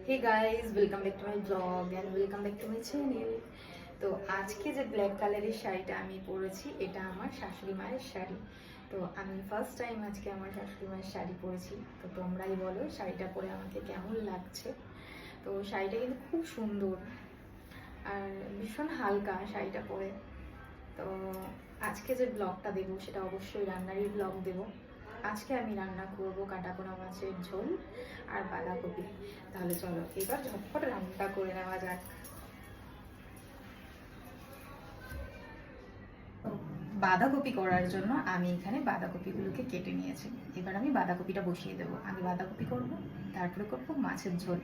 Hey guys, welcome back to my blog and welcome back to my channel. তো আজকে যে black কালারের শাড়িটা আমি পরেছি এটা আমার শাশুড়ি মায়ের শাড়ি। তো আমি ফার্স্ট টাইম আজকে আমার শাশুড়ি মায়ের শাড়ি পরেছি। তো তোমরাই বলো শাড়িটা পরে আমাকে কেমন লাগছে। তো শাড়িটা কিন্তু খুব সুন্দর আর ভীষণ হালকা শাড়িটা পরে। তো আজকে যে ব্লগটা দেবো সেটা অবশ্যই রান্নারই ব্লগ দেবো। আজকে আমি রান্না করব কাটাপোনা মাছের ঝোল আর বাঁধাকপি। তাহলে চলো এবার ঝটপট রান্নাটা করে নেওয়া যাক। বাঁধাকপি করার জন্য আমি এখানে বাঁধাকপিগুলোকে কেটে নিয়েছি। এবার আমি বাঁধাকপিটা বসিয়ে দেবো। আমি বাঁধাকপি করব, তারপরে করব মাছের ঝোল।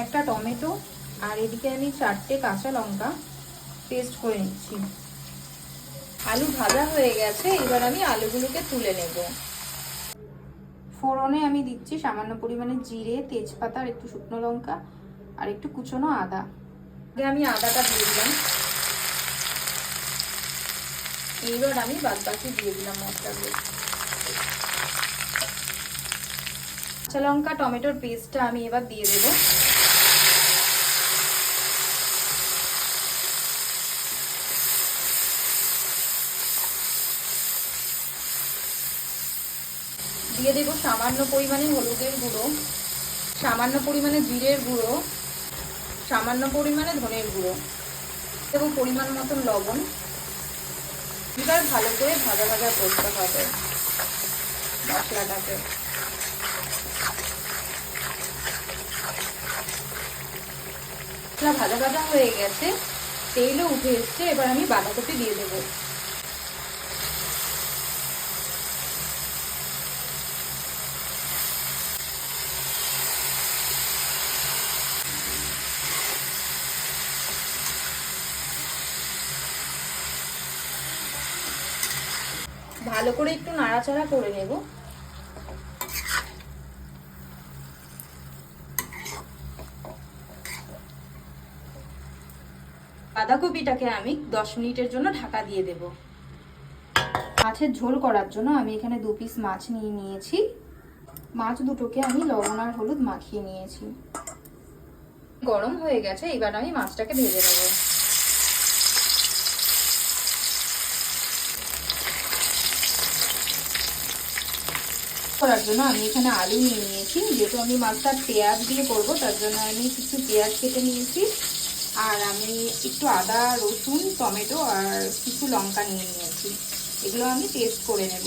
একটা টমেটো আর এদিকে আমি 4টে কাঁচা লঙ্কা পেস্ট করে নিচ্ছি। আলু ভাজা হয়ে গেছে, এবার আমি আলুগুলোকে তুলে নেব। ফোড়নে আমি দিচ্ছি সামান্য পরিমাণে জিরে, তেজপাতা আর একটু শুকনো লঙ্কা আর একটু কুচনো আদা। আগে আমি আদাটা দিয়ে দিলাম। এইবার আমি বাদবাকি দিয়ে দিলাম মশলাগুলো। কাঁচা লঙ্কা টমেটোর পেস্টটা আমি এবার দিয়ে দেবো। দিয়ে দেবো সামান্য পরিমাণে হলুদের গুঁড়ো, সামান্য পরিমাণে জিরের গুঁড়ো, সামান্য পরিমাণে ধনের গুঁড়ো, দেবো পরিমাণ মতন লবণ। এবার ভালো করে ভাজা ভাজা করতে হবে মশলাটাকে। মশলা ভাজা ভাজা হয়ে গেছে, তেলও উঠে এসছে। এবার আমি বাঁধাকপি দিয়ে দেবো। ভালো করে একটু নাড়াচাড়া করে নেব। বাঁধাকপিটাকে আমি 10 মিনিটের জন্য ঢাকা দিয়ে দেব। মাছের ঝোল করার জন্য আমি এখানে 2 পিস মাছ নিয়ে নিয়েছি। মাছ দুটোকে আমি লবণ আর হলুদ মাখিয়ে নিয়েছি। গরম হয়ে গেছে, এবার আমি মাছটাকে ভেজে নেব। করার জন্য আমি এখানে আলু নিয়ে নিয়েছি। যেহেতু আমি মাছটা পেঁয়াজ দিয়ে করব তার জন্য আমি কিছু পেঁয়াজ কেটে নিয়েছি। আর আমি একটু আদা, রসুন, টমেটো আর কিছু লঙ্কা নিয়ে নিয়েছি। এগুলো আমি পেস্ট করে নেব।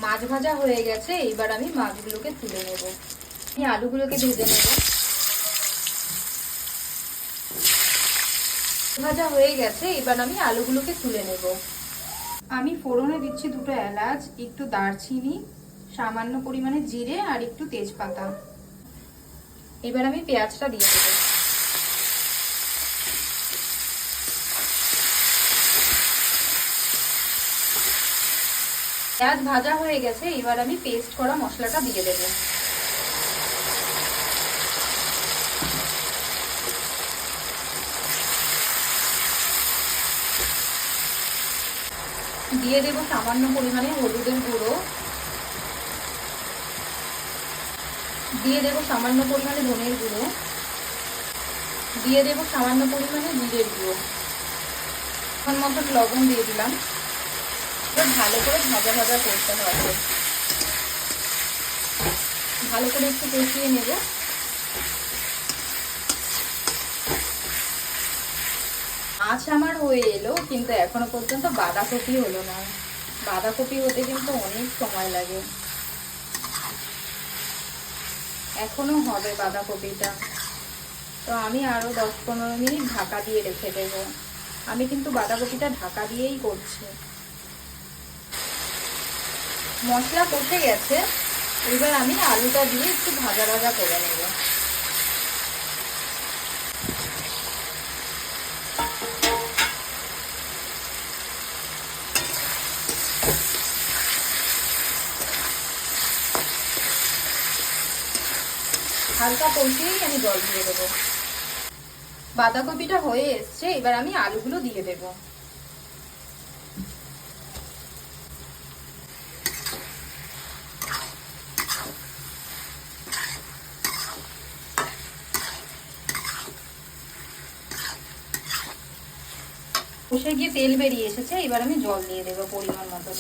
মাছ ভাজা হয়ে গেছে, এইবার আমি মাছগুলোকে তুলে নেব। আমি আলুগুলোকে ভেজে নেব। ভাজা হয়ে গেছে, এবার আমি আলুগুলোকে তুলে নেব। আমি ফোড়নে দিচ্ছি 2টো এলাচ, একটু দারচিনি, সামান্য পরিমাণে জিরে আর একটু তেজপাতা। এবার আমি পেঁয়াজটা দিয়ে দেব। পেঁয়াজ ভাজা হয়ে গেছে, এবার আমি পেস্ট করা মশলাটা দিয়ে দেব। দিয়ে দেব সামান্য পরিমাণে হলুদের গুঁড়ো, দিয়ে দেব সামান্য পরিমাণে ধনের গুঁড়ো, দিয়ে দেব সামান্য পরিমাণে জিরের গুঁড়ো, এখন মতন লবণ দিয়ে দিলাম। এবার ভালো করে ভাজা ভাজা করতে হবে। ভালো করে একটু কষিয়ে নেব। মাছ আমার হয়ে এলো, কিন্তু এখনো পর্যন্ত বাঁধাকপি হলো না। বাঁধাকপি হতে কিন্তু অনেক সময় লাগে। এখনো হবে বাঁধাকপিটা। তো আমি আরো 10-15 মিনিট ঢাকা দিয়ে রেখে দেব। আমি কিন্তু বাঁধাকপিটা ঢাকা দিয়েই করছি। মশলা কষে গেছে, এবার আমি আলুটা দিয়ে একটু ভাজা ভাজা করে নেব। হালকা কষিয়েই আমি জল দিয়ে দেবো। বাঁধাকপিটা হয়ে এসছে, এবার আমি আলুগুলো দিয়ে দেবো। কষে গিয়ে তেল বেরিয়ে এসেছে, এবার আমি জল দিয়ে দেবো পরিমাণ মতন।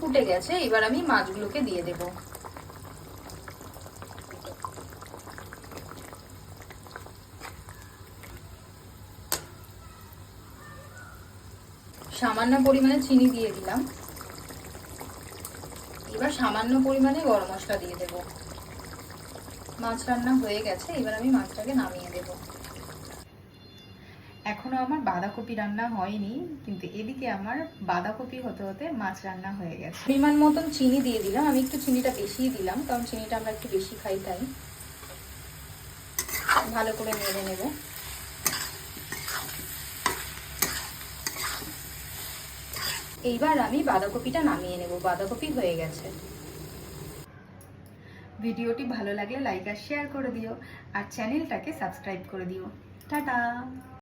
ফুটে গেছে, এবার আমি মাছগুলোকে দিয়ে দেবো। সামান্য পরিমাণে চিনি দিয়ে দিলাম। এবার সামান্য পরিমাণে গরম মশলা দিয়ে দেব। মাছ রান্না হয়ে গেছে, এবার আমি মাছটাকে নামিয়ে দেব। এখনো আমার বাঁধাকপি রান্না হয়নি, কিন্তু এদিকে আমার বাঁধাকপি হতে হতে মাছ রান্না হয়ে গেছে। পরিমাণ মতন চিনি দিয়ে দিলাম, আমি একটু চিনিটা বেশিই দিলাম, কারণ চিনিটা আমরা একটু বেশি খাই তাই। ভালো করে নেড়ে নেব। এইবার আমি বাঁধাকপিটা নামিয়ে নেব। বাঁধাকপি হয়ে গেছে। ভিডিওটি ভালো লাগলে লাইক আর শেয়ার করে দিও, আর চ্যানেলটাকে সাবস্ক্রাইব করে দিও। টাটা।